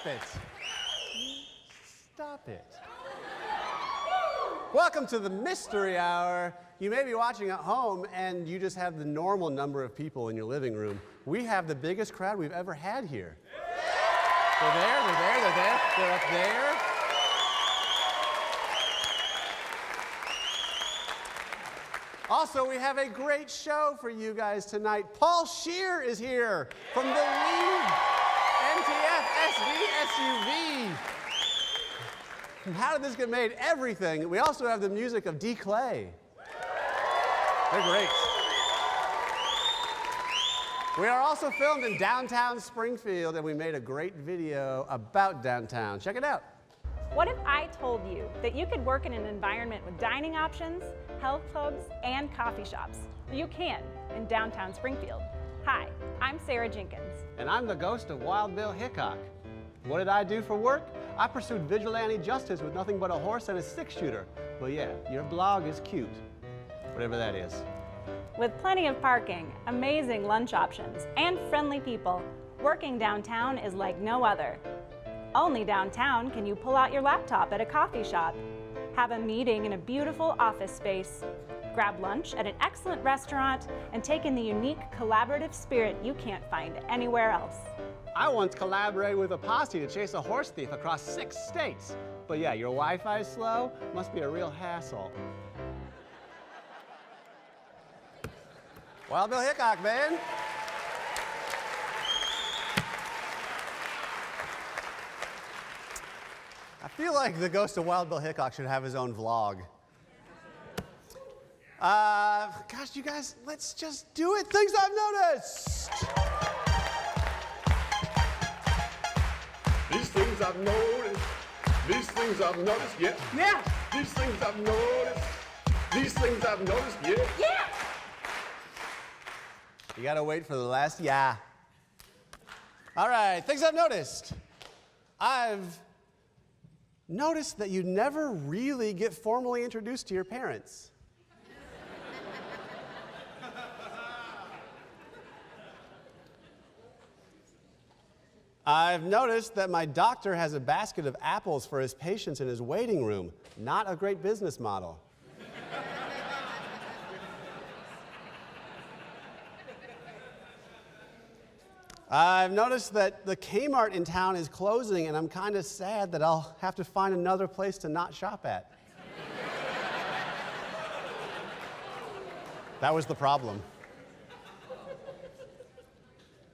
Stop it. Stop it. Welcome to the Mystery Hour. You may be watching at home and you just have the normal number of people in your living room. We have the biggest crowd we've ever had here. They're there, they're there, they're there, they're up there. Also, we have a great show for you guys tonight. Paul Scheer is here from the lead NTF SV SUV. How did this get made? Everything. We also have the music of D. Clay. They're great. We are also filmed in downtown Springfield, and we made a great video about downtown. Check it out. What if I told you that you could work in an environment with dining options, health clubs, and coffee shops? You can in downtown Springfield. Hi, I'm Sarah Jenkins. And I'm the ghost of Wild Bill Hickok. What did I do for work? I pursued vigilante justice with nothing but a horse and a six-shooter. Well, yeah, your blog is cute, whatever that is. With plenty of parking, amazing lunch options, and friendly people, working downtown is like no other. Only downtown can you pull out your laptop at a coffee shop, have a meeting in a beautiful office space, grab lunch at an excellent restaurant, and take in the unique collaborative spirit you can't find anywhere else. I once collaborated with a posse to chase a horse thief across 6 states. But yeah, your Wi-Fi is slow, must be a real hassle. Wild Bill Hickok, man. I feel like the ghost of Wild Bill Hickok should have his own vlog. Gosh, you guys, let's just do it. Things I've noticed. These things I've noticed. These things I've noticed, yeah. Yeah. These things I've noticed. These things I've noticed, yeah. Yeah! You gotta wait for the last yeah. All right, things I've noticed. I've noticed that you never really get formally introduced to your parents. I've noticed that my doctor has a basket of apples for his patients in his waiting room. Not a great business model. I've noticed that the Kmart in town is closing, and I'm kind of sad that I'll have to find another place to not shop at. That was the problem.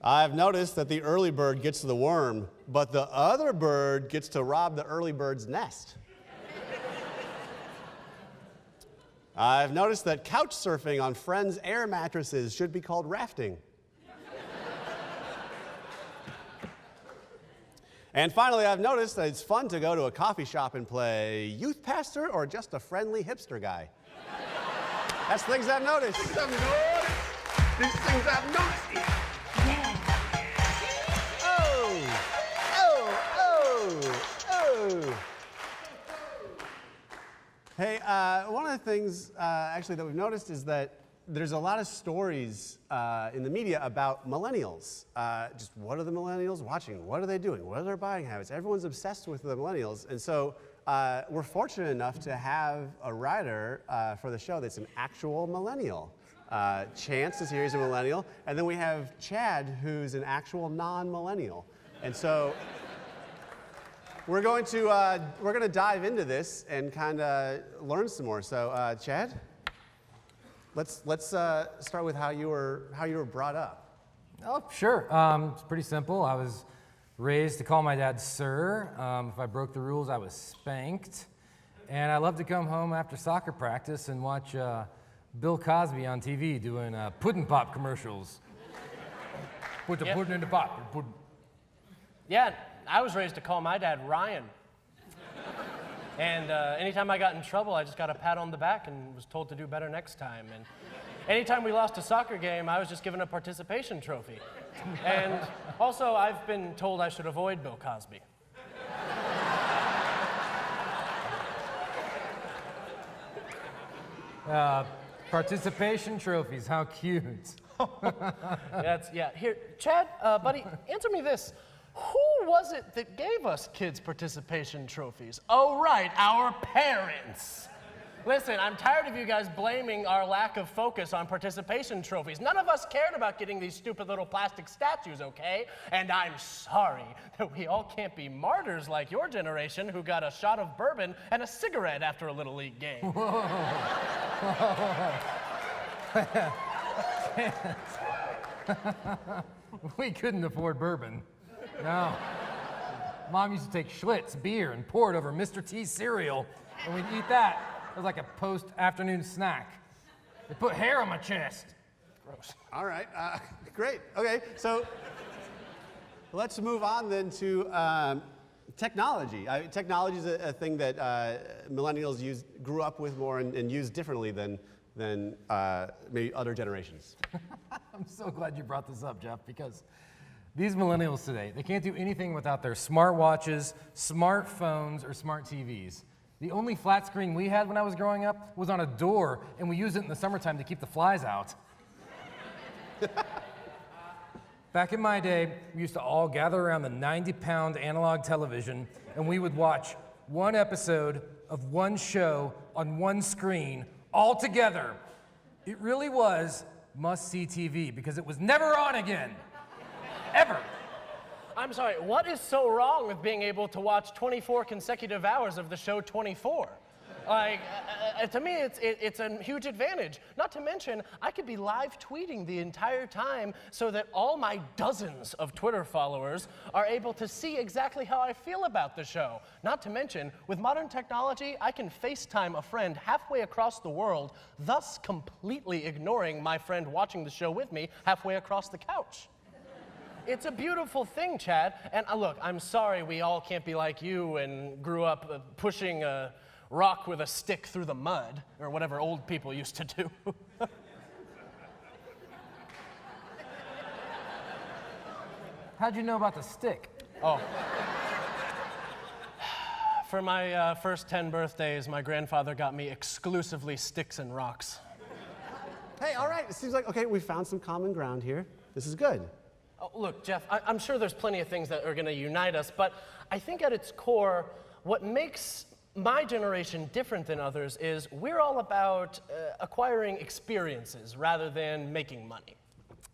I've noticed that the early bird gets the worm, but the other bird gets to rob the early bird's nest. I've noticed that couch surfing on friends' air mattresses should be called rafting. And finally, I've noticed that it's fun to go to a coffee shop and play youth pastor or just a friendly hipster guy. That's things I've noticed. Things I've noticed. These things I've noticed, yeah. Hey, one of the things actually that we've noticed is that there's a lot of stories in the media about millennials. Just what are the millennials watching? What are they doing? What are their buying habits? Everyone's obsessed with the millennials. And so we're fortunate enough to have a writer for the show that's an actual millennial. Chance is here, he's a millennial. And then we have Chad, who's an actual non-millennial. And so we're going to dive into this and kind of learn some more. So Chad? Let's start with how you were brought up. Oh, sure. It's pretty simple. I was raised to call my dad sir. If I broke the rules, I was spanked. And I love to come home after soccer practice and watch Bill Cosby on TV doing pudding pop commercials. Put the pudding in the pop. Pudding. Yeah, I was raised to call my dad Ryan. And anytime I got in trouble, I just got a pat on the back and was told to do better next time. And anytime we lost a soccer game, I was just given a participation trophy. And also, I've been told I should avoid Bill Cosby. Participation trophies, how cute. Yeah. Here, Chad, buddy, answer me this. Who was it that gave us kids' participation trophies? Oh, right, our parents. Listen, I'm tired of you guys blaming our lack of focus on participation trophies. None of us cared about getting these stupid little plastic statues, okay? And I'm sorry that we all can't be martyrs like your generation who got a shot of bourbon and a cigarette after a Little League game. We couldn't afford bourbon. No. Mom used to take Schlitz beer and pour it over Mr. T cereal, and we'd eat that. It was like a post-afternoon snack. They put hair on my chest. Gross. All right, great. Okay, so let's move on then to technology. Technology is a thing that millennials grew up with more and use differently than maybe other generations. I'm so glad you brought this up, Jeff, because these millennials today, they can't do anything without their smartwatches, smartphones, or smart TVs. The only flat screen we had when I was growing up was on a door, and we used it in the summertime to keep the flies out. Back in my day, we used to all gather around the 90-pound analog television, and we would watch one episode of one show on one screen all together. It really was must-see TV because it was never on again. Ever. I'm sorry, what is so wrong with being able to watch 24 consecutive hours of the show 24? Like, to me, it's a huge advantage. Not to mention, I could be live tweeting the entire time so that all my dozens of Twitter followers are able to see exactly how I feel about the show. Not to mention, with modern technology, I can FaceTime a friend halfway across the world, thus completely ignoring my friend watching the show with me halfway across the couch. It's a beautiful thing, Chad. And look, I'm sorry we all can't be like you and grew up pushing a rock with a stick through the mud, or whatever old people used to do. How'd you know about the stick? Oh. For my first 10 birthdays, my grandfather got me exclusively sticks and rocks. Hey, all right, it seems like, okay, we found some common ground here. This is good. Oh, look, Jeff, I'm sure there's plenty of things that are going to unite us, but I think at its core, what makes my generation different than others is we're all about acquiring experiences rather than making money.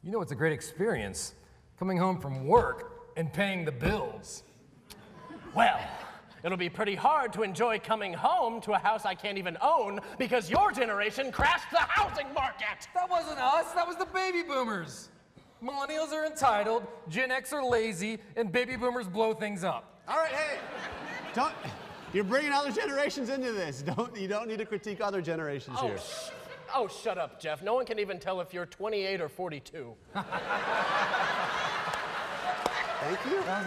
You know, it's a great experience coming home from work and paying the bills. Well, it'll be pretty hard to enjoy coming home to a house I can't even own because your generation crashed the housing market. That wasn't us, that was the baby boomers. Millennials are entitled, Gen X are lazy, and baby boomers blow things up. All right, hey, you're bringing other generations into this. You don't need to critique other generations here. Oh, shut up, Jeff. No one can even tell if you're 28 or 42. Thank you. That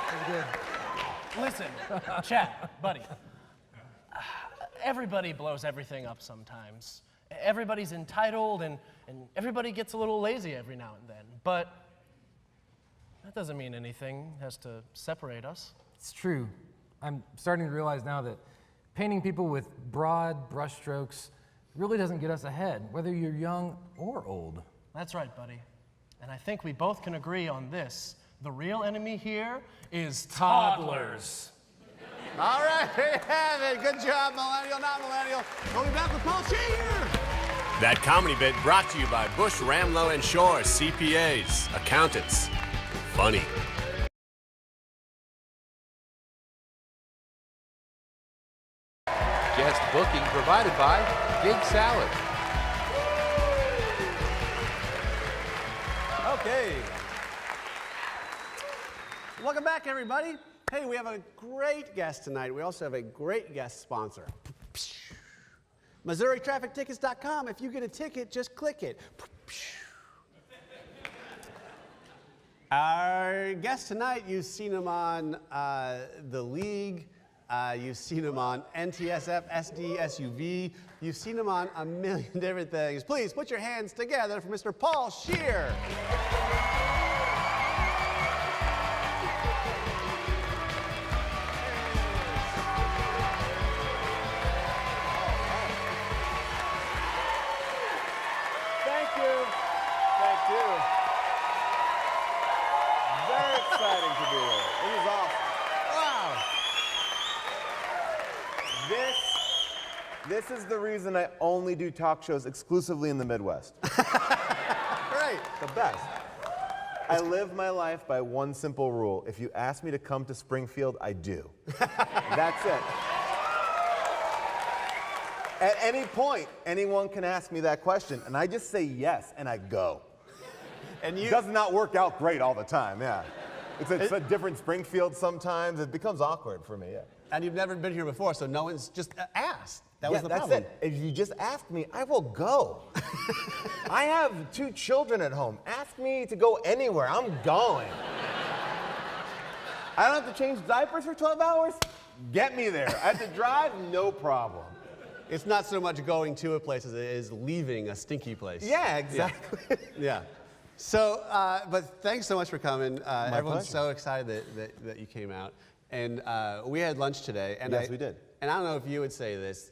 was good. Listen, Chad, buddy. Everybody blows everything up sometimes. Everybody's entitled and everybody gets a little lazy every now and then. But that doesn't mean anything has to separate us. It's true. I'm starting to realize now that painting people with broad brushstrokes really doesn't get us ahead, whether you're young or old. That's right, buddy. And I think we both can agree on this. The real enemy here is toddlers. All right, there you have it. Good job, millennial, not millennial. We'll be back with Paul Scheer. That comedy bit brought to you by Bush, Ramlow, and Shore, CPAs, accountants. Funny. Guest booking provided by Big Salad. Okay. Welcome back, everybody. Hey, we have a great guest tonight. We also have a great guest sponsor. MissouriTrafficTickets.com. If you get a ticket, just click it. Our guest tonight, you've seen him on The League. You've seen him on NTSF, SD, SUV. You've seen him on a million different things. Please put your hands together for Mr. Paul Scheer. exciting to be here. This is awesome. Wow. This is the reason I only do talk shows exclusively in the Midwest. Great. The best. I live my life by one simple rule. If you ask me to come to Springfield, I do. That's it. At any point, anyone can ask me that question, and I just say yes, and I go. And It does not work out great all the time, yeah. It's a different Springfield sometimes. It becomes awkward for me, yeah. And you've never been here before, so no one's just asked. That was the that's problem. it. If you just ask me, I will go. I have 2 children at home. Ask me to go anywhere. I'm going. I don't have to change diapers for 12 hours. Get me there. I have to drive, no problem. It's not so much going to a place as it is leaving a stinky place. Yeah, exactly. Yeah. So, but thanks so much for coming. Everyone's pleasure. so excited that you came out. And we had lunch today. And Yes, we did. And I don't know if you would say this.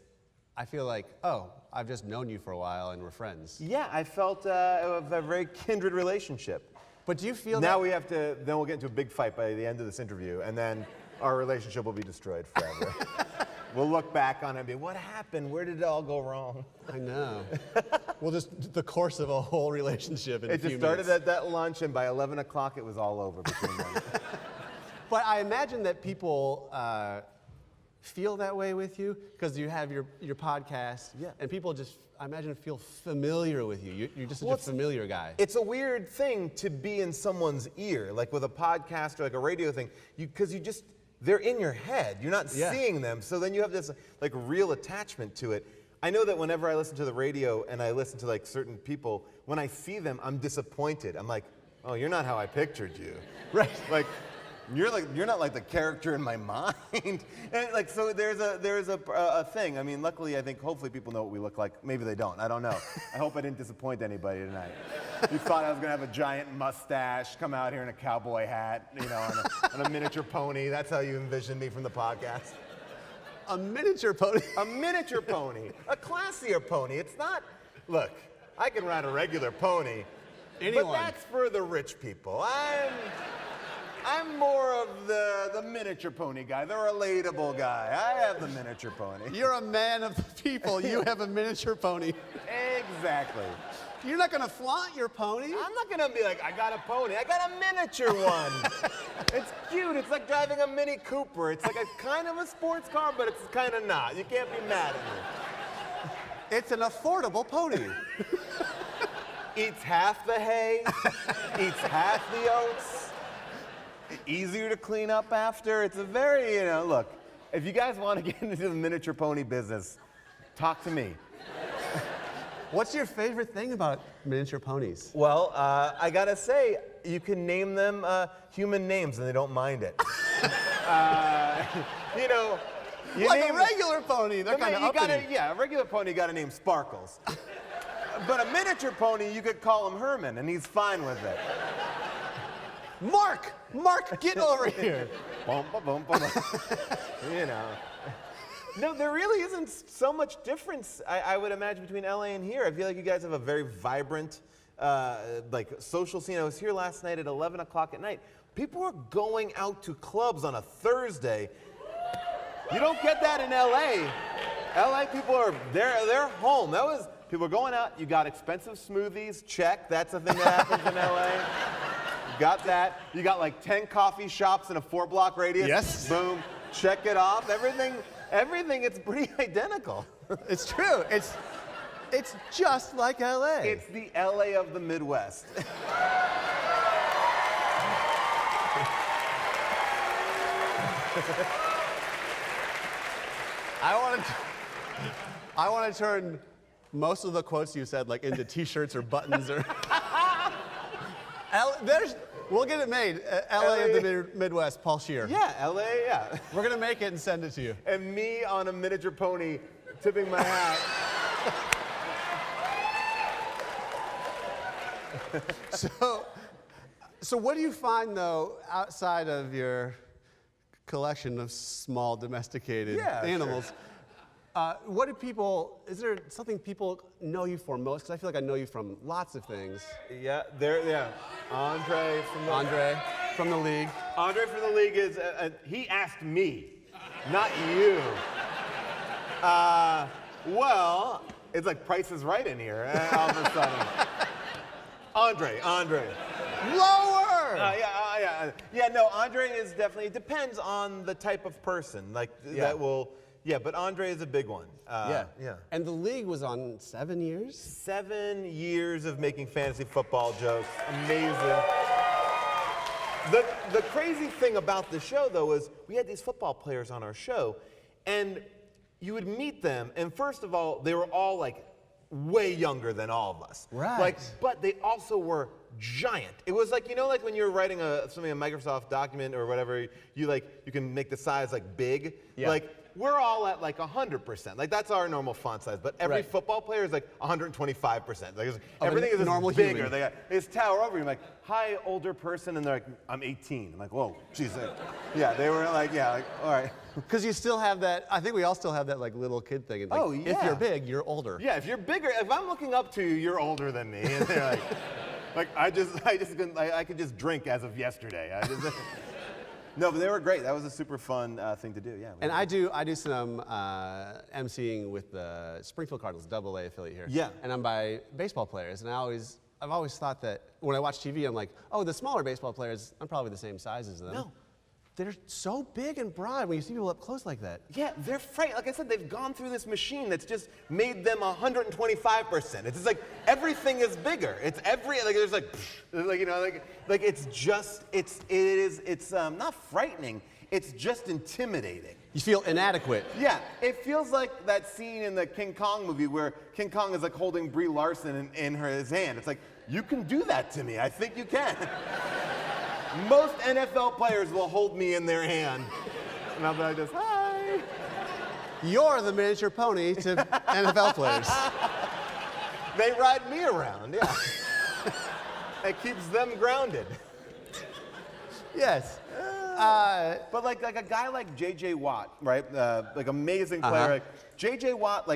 I feel like, oh, I've just known you for a while and we're friends. Yeah, I felt a very kindred relationship. But do you feel Now that? we have to, then we'll get into a big fight by the end of this interview, and then our relationship will be destroyed forever. We'll look back on it and be, what happened? Where did it all go wrong? I know. Well, just the course of a whole relationship in a It few just started minutes. at that lunch, and by 11 o'clock, it was all over between them. But I imagine that people feel that way with you because you have your podcast, Yeah. and people just, I imagine, feel familiar with you. You're just such Well, a familiar guy. It's a weird thing to be in someone's ear, like with a podcast or like a radio thing, because you just, they're in your head. You're not Yeah. seeing them, so then you have this like real attachment to it. I know that whenever I listen to the radio and I listen to like certain people, when I see them, I'm disappointed. I'm like, oh, you're not how I pictured you. Right. Like, you're not like the character in my mind. And like, so there's a thing. I mean, luckily, I think hopefully people know what we look like. Maybe they don't. I don't know. I hope I didn't disappoint anybody tonight. You thought I was gonna have a giant mustache, come out here in a cowboy hat, you know, on a miniature pony. That's how you envisioned me from the podcast. A miniature pony. A miniature pony, a classier pony. It's not. Look, I can ride a regular pony, Anyone. but that's for the rich people. I'm more of the miniature pony guy, the relatable guy. I have the miniature pony. You're a man of the people. You have a miniature pony. Exactly. You're not going to flaunt your pony. I'm not gonna be like, I got a pony. I got a miniature one. It's cute. It's like driving a Mini Cooper. It's like a kind of a sports car, but it's kind of not. You can't be mad at me. It's an affordable pony. Eats half the hay, eats half the oats. Easier to clean up after. It's a very, look, if you guys want to get into the miniature pony business, talk to me. What's your favorite thing about miniature ponies? Well, I gotta say, you can name them human names and they don't mind it. You Like name a regular pony. They're kind of uppity. Yeah, a regular pony you gotta name Sparkles. But a miniature pony, you could call him Herman and he's fine with it. Mark! Mark, get over here. Bum, ba, bum, bum. No, there really isn't so much difference, I would imagine, between LA and here. I feel like you guys have a very vibrant, social scene. I was here last night at 11 o'clock at night. People were going out to clubs on a Thursday. You don't get that in LA. LA people are, they're home. People are going out, you got expensive smoothies, check. That's a thing that happens in LA. Got that. You got like 10 coffee shops in a 4-block radius. Yes. Boom. Check it off. Everything, it's pretty identical. It's true. It's just like LA. It's the LA of the Midwest. I want to turn most of the quotes you said like into T-shirts or buttons or. We'll get it made. LA of the Midwest, Paul Scheer. Yeah, LA, yeah. We're gonna make it and send it to you. And me on a miniature pony tipping my hat. So what do you find though outside of your collection of small domesticated Yeah, animals? sure. What do people, is there something people know you for most? Because I feel like I know you from lots of things. Yeah, Andre From the league. Andre from the league is, he asked me, not you. Well, it's like Price is Right in here all of a sudden. Andre. Lower! No, Andre is definitely, it depends on the type of person. That will, but Andre is a big one. Yeah. And the league was on 7 years? 7 years of making fantasy football jokes. Amazing. The crazy thing about the show, though, is we had these football players on our show, and you would meet them, and first of all, they were all like way younger than all of us. Right. But they also were giant. It was like, like when you're writing a Microsoft document or whatever, you can make the size like big. Yeah. We're all at like 100%. That's our normal font size. But every Right. football player is like 125%. Everything is just normal bigger. human. They tower over you. I'm like, hi, older person. And they're like, I'm 18. I'm like, whoa, geez. They were all right. Because you still have that, I think we all still have that little kid thing. It's Oh, yeah. If you're big, you're older. Yeah, if you're bigger, if I'm looking up to you, you're older than me. And they're I could just drink as of yesterday. No, but they were great. That was a super fun thing to do. Yeah. And I do some emceeing with the Springfield Cardinals, AA affiliate here. Yeah. And I'm by baseball players, and I've always thought that when I watch TV, I'm like, oh, the smaller baseball players, I'm probably the same size as them. No. They're so big and broad when you see people up close like that. Yeah, they're frightened. Like I said, they've gone through this machine that's just made them 125%. It's just like everything is bigger. It's there's it's not frightening. It's just intimidating. You feel inadequate. Yeah, it feels like that scene in the King Kong movie where King Kong is holding Brie Larson in his hand. It's like, you can do that to me. I think you can. Most NFL players will hold me in their hand. And I'll be like this, hi. You're the miniature pony to NFL players. They ride me around, yeah. It keeps them grounded. Yes. But like a guy like J.J. Watt, right? Amazing player. J.J. Watt,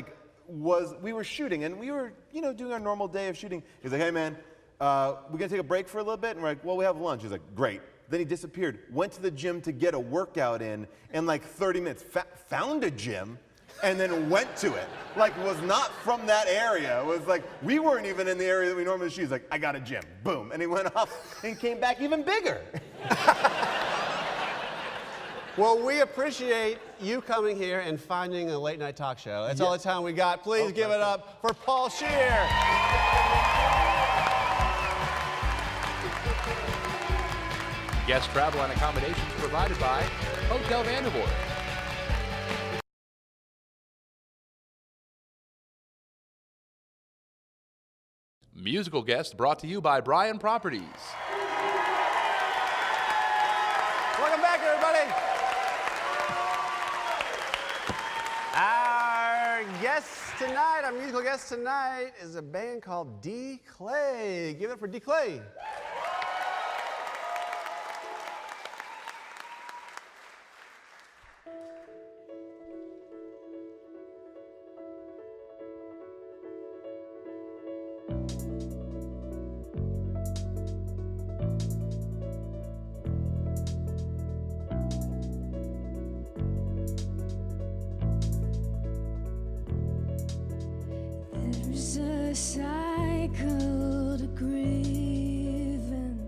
we were shooting, and we were, doing our normal day of shooting. He's like, hey, man, we're gonna take a break for a little bit, and we're like, well, we have lunch. He's like, great. Then he disappeared, went to the gym to get a workout in 30 minutes, found a gym, and then went to it. Was not from that area. It was we weren't even in the area that we normally shoot. He's like, I got a gym, boom. And he went off and came back even bigger. Well, we appreciate you coming here and finding a late night talk show. That's all the time we got. Please give it up for Paul Scheer. Guest travel and accommodations provided by Hotel Vandervoort. Musical guest brought to you by Bryan Properties. Welcome back, everybody. Our guest tonight, our musical guest tonight, is a band called D. Clay. Give it up for D. Clay. There's a cycle to grieving.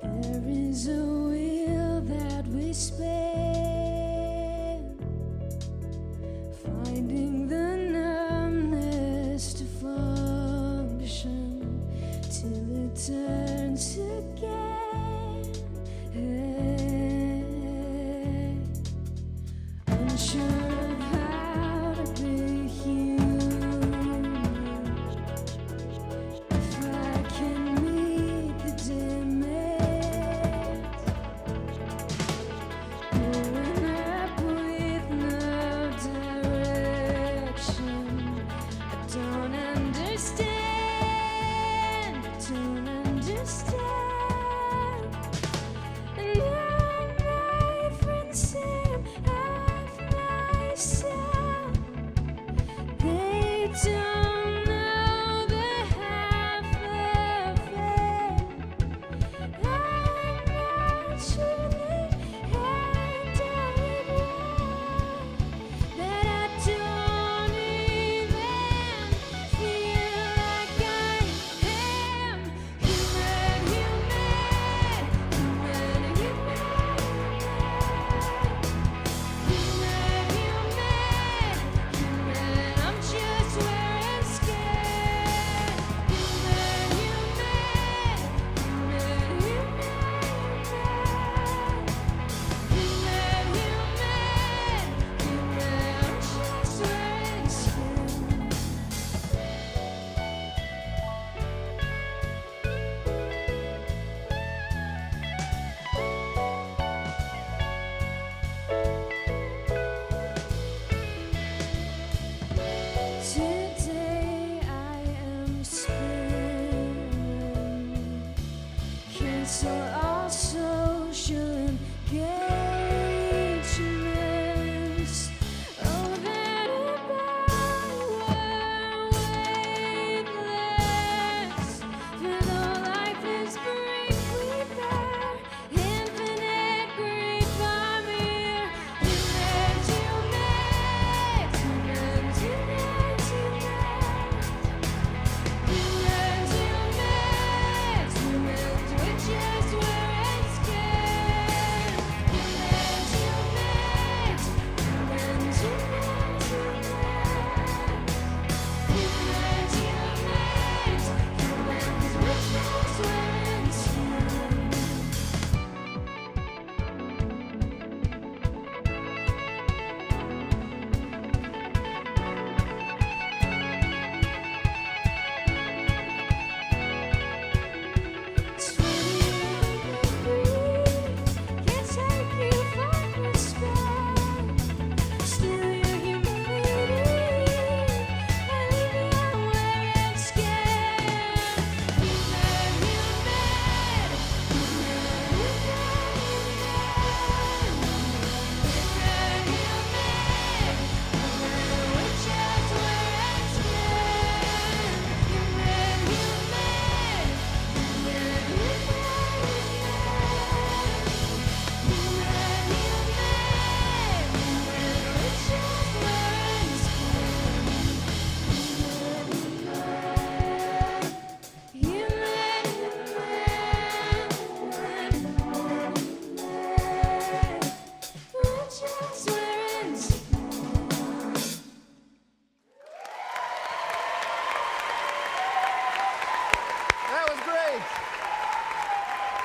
There is a will that we spend, finding the numbness to function till it turns again. Unsure of how to be human, if I can meet the demand, going up with no direction. I don't understand.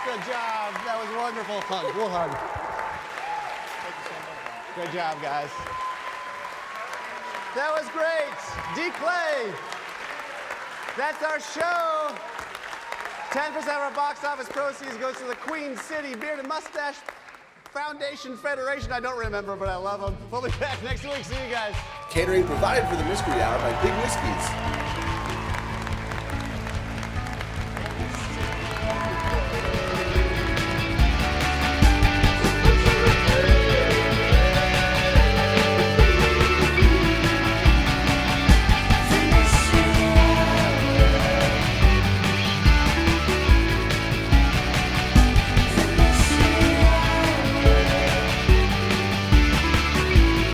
Good job. That was wonderful. Hug. We'll hug. Good job, guys. That was great. D. Clay. That's our show. 10% of our box office proceeds goes to the Queen City Beard and Mustache Foundation Federation. I don't remember, but I love them. We'll be back next week. See you guys. Catering provided for the Mystery Hour by Big Whiskies.